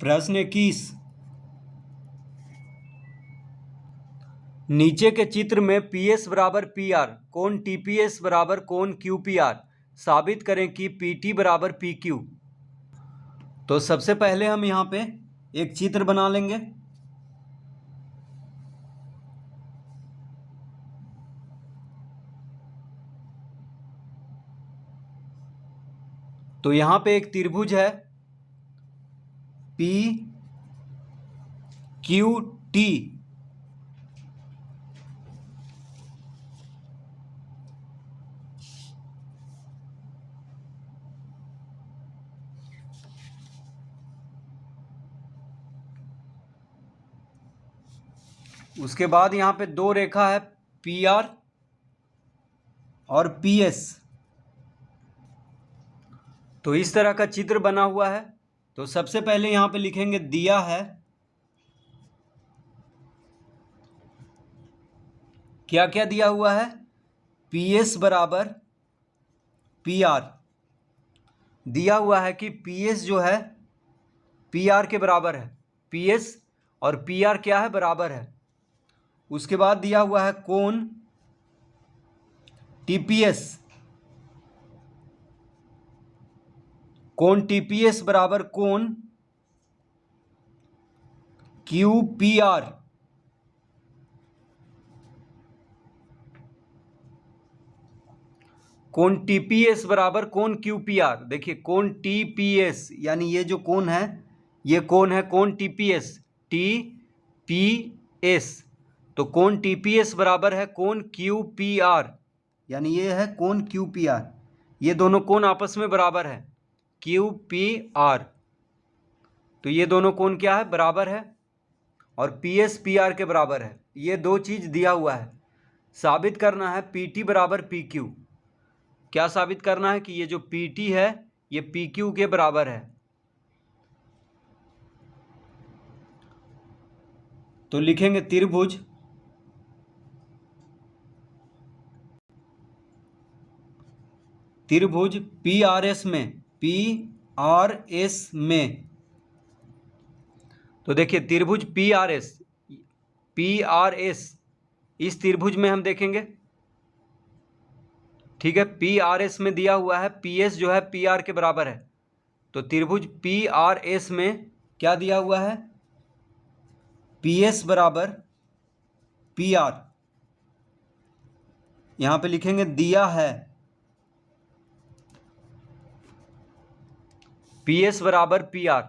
प्रश्न 21। नीचे के चित्र में PS बराबर PR, कोण TPS बराबर कोण QPR साबित करें कि PT बराबर PQ। तो सबसे पहले हम यहाँ पे एक चित्र बना लेंगे। तो यहाँ पे एक त्रिभुज है PQT। उसके बाद यहाँ पे दो रेखा है PR और PS। तो इस तरह का चित्र बना हुआ है। तो सबसे पहले यहाँ पे लिखेंगे दिया है, क्या क्या दिया हुआ है, PS बराबर PR। दिया हुआ है कि PS जो है PR के बराबर है, PS और PR क्या है, बराबर है। उसके बाद दिया हुआ है कोण TPS, कोण TPS बराबर कोण QPR। कोण TPS बराबर कोण QPR। देखिए कोण TPS यानी ये जो कोण है, ये कोण है कोण TPS। तो कोण TPS बराबर है कोण QPR, यानी ये है कोण QPR। ये दोनों कोण आपस में बराबर है, QPR। तो ये दोनों कोण क्या है, बराबर है, और PS PR के बराबर है। ये दो चीज़ दिया हुआ है। साबित करना है PT बराबर PQ। क्या साबित करना है कि ये जो PT है ये PQ के बराबर है। तो लिखेंगे त्रिभुज PRS में, तो देखिए त्रिभुज PRS इस त्रिभुज में हम देखेंगे, ठीक है। PRS में दिया हुआ है PS जो है PR के बराबर है। तो त्रिभुज PRS में क्या दिया हुआ है, PS बराबर PR। यहां पे लिखेंगे दिया है PS बराबर PR।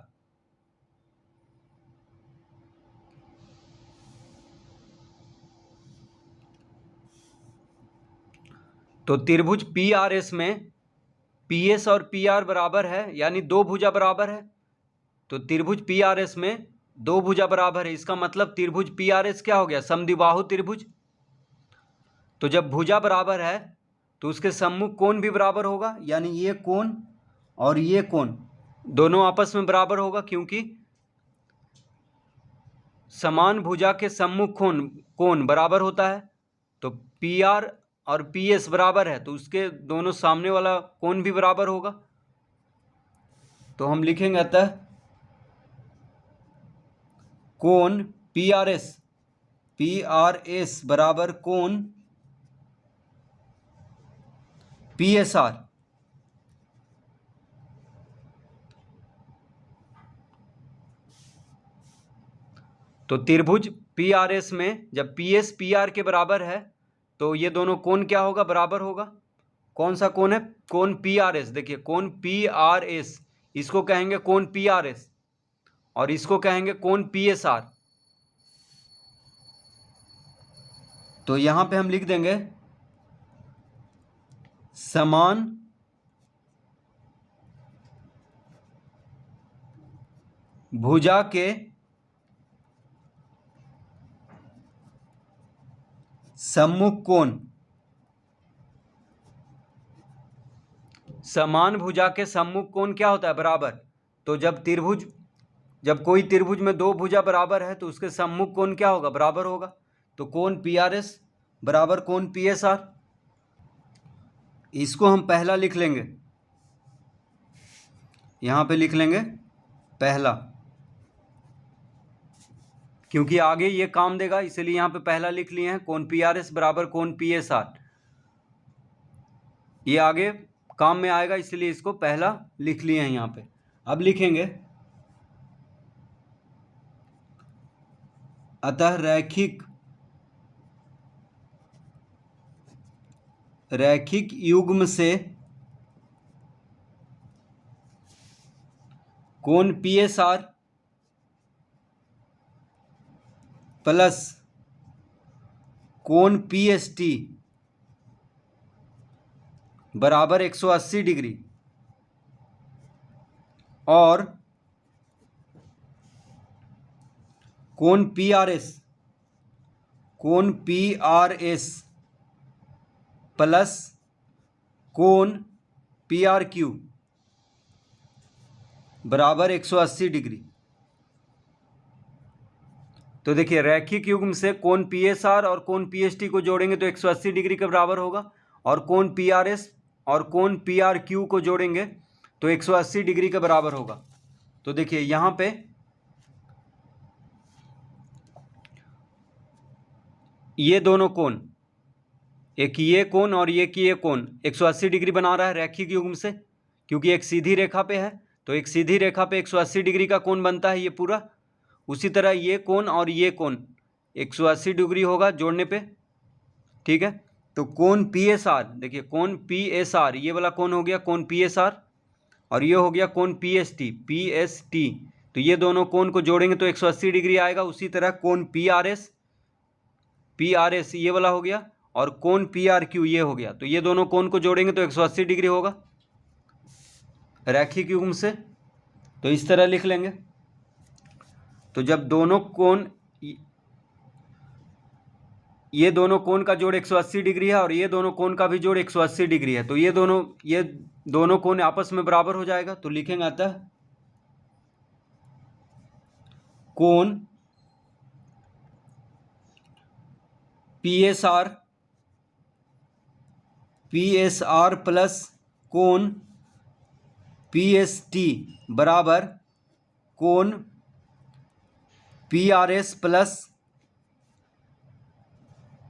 तो त्रिभुज PRS में PS और PR बराबर है, यानी दो भुजा बराबर है। तो त्रिभुज PRS में दो भुजा बराबर है, इसका मतलब त्रिभुज PRS क्या हो गया, समद्विबाहु त्रिभुज। तो जब भुजा बराबर है तो उसके सम्मुख कोण भी बराबर होगा, यानी ये कोण और ये कोण दोनों आपस में बराबर होगा, क्योंकि समान भुजा के सम्मुख कोण बराबर होता है। तो PR और PS बराबर है तो उसके दोनों सामने वाला कोण भी बराबर होगा। तो हम लिखेंगे अतः कोण PRS बराबर कोण PSR। तो त्रिभुज PRS में जब PS PR के बराबर है तो ये दोनों कोण क्या होगा, बराबर होगा। कौन सा कोण है, कोण PRS। देखिए कोण PRS, इसको कहेंगे कोण PRS और इसको कहेंगे कोण PSR। तो यहां पे हम लिख देंगे समान भुजा के सम्मुख कोण, समान भुजा के सम्मुख कोण क्या होता है, बराबर। तो जब कोई त्रिभुज में दो भुजा बराबर है तो उसके सम्मुख कोण क्या होगा, बराबर होगा। तो कोण PRS बराबर कोण PSR। इसको हम पहला लिख लेंगे, यहां पे लिख लेंगे पहला। क्योंकि आगे ये काम देगा, इसलिए यहाँ पे पहला लिख लिए हैं कोण पी आर एस बराबर कोण पी एस आर। ये आगे काम में आएगा, इसलिए इसको पहला लिख लिए हैं यहाँ पे। अब लिखेंगे अतः रैखिक युग्म से कोण पी एस आर प्लस कोण पी एस टी बराबर 180 डिग्री और कोण पी आर एस प्लस कोण पी आर क्यू बराबर 180 डिग्री। तो देखिए रैखिक युग्म से कोण पी एस आर और कोण पी एस टी को जोड़ेंगे तो 180 डिग्री के बराबर होगा, और कोण पी आर एस और कोण पी आर क्यू को जोड़ेंगे तो 180 डिग्री के बराबर होगा। तो देखिए यहाँ पे ये दोनों कोण, एक ये कोण और ये कोण 180 डिग्री बना रहा है रैखिक युग्म से, क्योंकि एक सीधी रेखा पे है, तो एक सीधी रेखा पे 180 डिग्री का कोण बनता है ये पूरा। उसी तरह ये कोण और ये कोण 180 डिग्री होगा जोड़ने पे, ठीक है। तो कोण पी एस आर, देखिए कोण पी एस आर, ये वाला कोण हो गया कोण पी एस आर, और ये हो गया कोण पी एस टी। तो ये दोनों कोण को जोड़ेंगे तो 180 डिग्री आएगा। उसी तरह कोण पी आर एस ये वाला हो गया, और कोण पी आर क्यू ये हो गया। तो ये दोनों कोण को जोड़ेंगे तो 180 डिग्री होगा रैखिक युग्म से। तो इस तरह लिख लेंगे। तो जब दोनों कोण, ये दोनों कोण का जोड़ 180 डिग्री है और ये दोनों कोण का भी जोड़ 180 डिग्री है, तो ये दोनों कोण आपस में बराबर हो जाएगा। तो लिखेंगे अतः कोण पी एस आर प्लस कोण पी एस टी बराबर कोण पी आर एस प्लस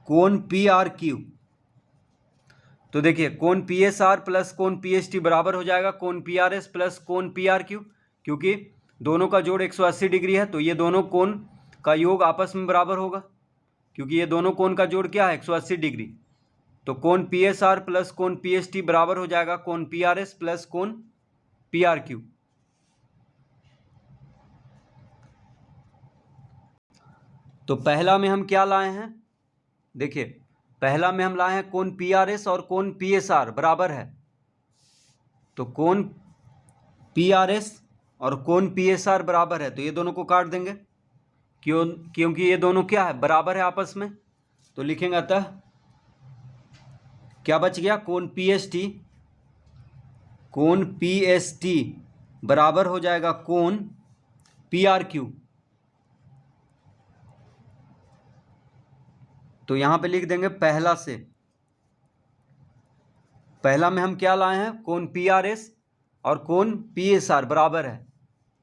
कोण पी आर क्यू। तो देखिए कोण पी एस आर प्लस कोण पी एस टी बराबर हो जाएगा कोण पी आर एस प्लस कोण पी आर क्यू, क्योंकि दोनों का जोड़ 180 डिग्री है, तो ये दोनों कोण का योग आपस में बराबर होगा, क्योंकि ये दोनों कोण का जोड़ क्या है 180 डिग्री। तो कोण पी एस आर प्लस कोण पी एस टी बराबर हो जाएगा कोण पी आर एस प्लस कोण पी आर क्यू। तो पहला में हम क्या लाए हैं, देखिए पहला में हम लाए हैं कोण पी आर एस और कोण पी एस आर बराबर है। तो कोण पी आर एस और कोण पी एस आर बराबर है, तो ये दोनों को काट देंगे, क्योंकि ये दोनों क्या है बराबर है आपस में। तो लिखेंगे अतः क्या बच गया, कोण पी एस टी बराबर हो जाएगा कोण पी आर क्यू। तो यहां पे लिख देंगे पहला से, पहला में हम क्या लाए हैं कोण पी आर एस और कोण पी एस आर बराबर है।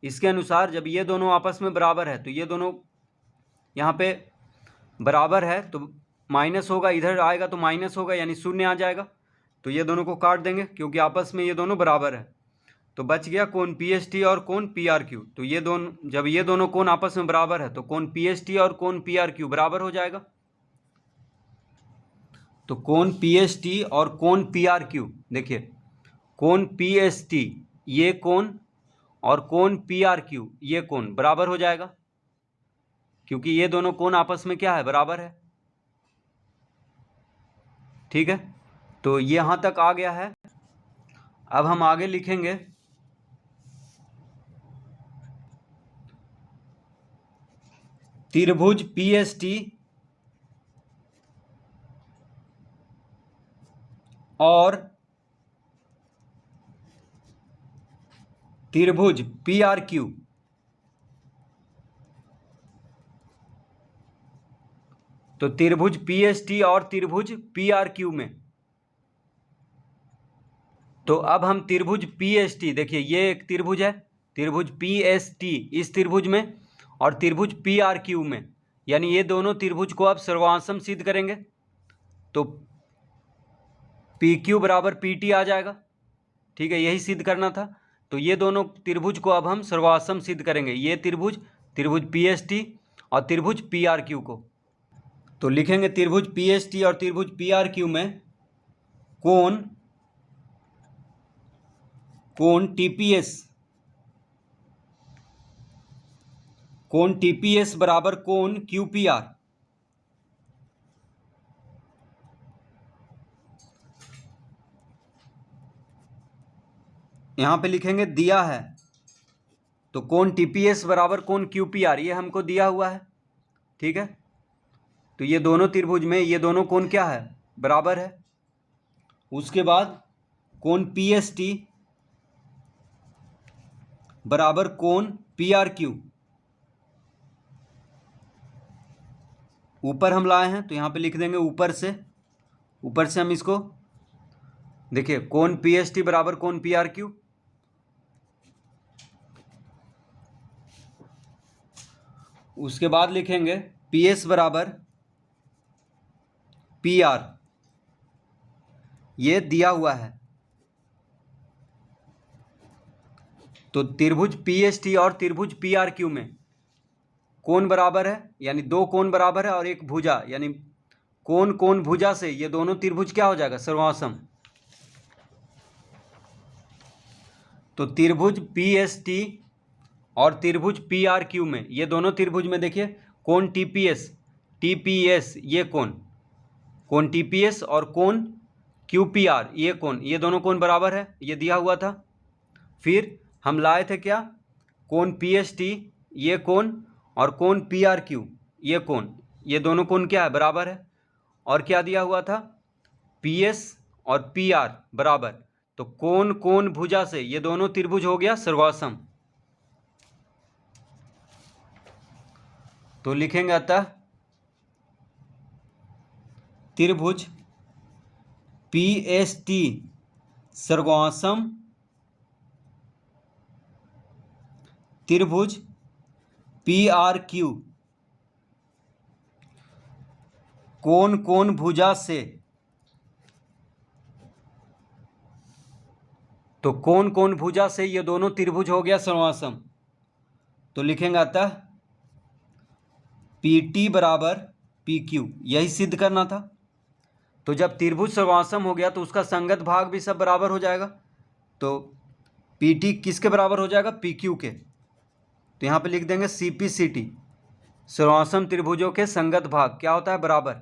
इसके अनुसार जब ये दोनों आपस में बराबर है, तो ये दोनों यहाँ पे बराबर है, तो माइनस होगा, इधर आएगा तो माइनस होगा, यानी शून्य आ जाएगा। तो ये दोनों को काट देंगे, क्योंकि आपस में ये दोनों बराबर है। तो बच गया कोण पी एस टी और कोण पी आर क्यू। तो ये दोनों, जब ये दोनों कोण आपस में बराबर है, तो कोण पी एस टी और कोण पी आर क्यू बराबर हो जाएगा। तो कोण पी एस टी और कोण पी आर क्यू, देखिए कोण पी एस टी ये कोण और कोण पी आर क्यू ये कोण बराबर हो जाएगा, क्योंकि ये दोनों कोण आपस में क्या है बराबर है, ठीक है। तो ये यहां तक आ गया है। अब हम आगे लिखेंगे त्रिभुज पी एस टी और त्रिभुज पी आर क्यू। तो त्रिभुज पी एस टी और त्रिभुज पी आर क्यू में, तो अब हम त्रिभुज पी एस टी, देखिए ये एक त्रिभुज है त्रिभुज पी एस टी, इस त्रिभुज में और त्रिभुज पी आर क्यू में, यानी ये दोनों त्रिभुज को आप सर्वांशम सिद्ध करेंगे तो पी क्यू बराबर पी टी आ जाएगा। ठीक है, यही सिद्ध करना था। तो ये दोनों त्रिभुज को अब हम सर्वांशम सिद्ध करेंगे, ये त्रिभुज पी एस टी और त्रिभुज पी आर क्यू को। तो लिखेंगे त्रिभुज पी एस टी और त्रिभुज पी आर क्यू में कोण टीपीएस बराबर कोण क्यूपीआर। यहां पे लिखेंगे दिया है तो कोण टीपीएस बराबर कोण क्यूपीआर, ये हमको दिया हुआ है। ठीक है, तो ये दोनों त्रिभुज में ये दोनों कोण क्या है, बराबर है। उसके बाद कोण पीएसटी बराबर कोण पीआरक्यू, ऊपर हम लाए हैं तो यहाँ पे लिख देंगे ऊपर से हम इसको देखिए, कोण पीएसटी बराबर कोण पीआरक्यू। उसके बाद लिखेंगे पीएस बराबर पीआर, ये दिया हुआ है। तो त्रिभुज पीएसटी और त्रिभुज पीआरक्यू में कोण बराबर है, यानी दो कोण बराबर है और एक भुजा, यानी कोण भुजा से ये दोनों त्रिभुज क्या हो जाएगा, सर्वांशम। तो त्रिभुज पीएसटी और त्रिभुज पीआरक्यू में ये दोनों त्रिभुज में देखिए कोण टीपीएस ये कोण टीपीएस और कोण क्यूपीआर ये कोण, ये दोनों कोण बराबर है, ये दिया हुआ था। फिर हम लाए थे क्या, कोण पीएसटी ये कोण और कोण पीआरक्यू ये कोण, ये दोनों कोण क्या है, बराबर है। और क्या दिया हुआ था, पीएस और पीआर बराबर, तो कोण भुजा से ये दोनों त्रिभुज हो गया सर्वांशम। तो लिखेंगे अतः त्रिभुज पीएसटी सर्वांशम त्रिभुज पीआरक्यू कोण भुजा से, तो कोण भुजा से ये दोनों त्रिभुज हो गया सर्वांशम। तो लिखेंगे अतः पीटी बराबर पीक्यू, यही सिद्ध करना था। तो जब त्रिभुज सर्वांशम हो गया तो उसका संगत भाग भी सब बराबर हो जाएगा। तो पीटी किसके बराबर हो जाएगा, पीक्यू के। तो यहाँ पे लिख देंगे सीपीसीटी, सर्वांशम त्रिभुजों के संगत भाग क्या होता है, बराबर।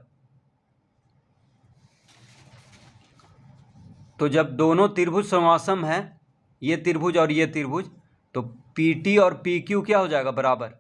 तो जब दोनों त्रिभुज सर्वांशम है, ये त्रिभुज और ये त्रिभुज, तो पीटी और पीक्यू क्या हो जाएगा, बराबर।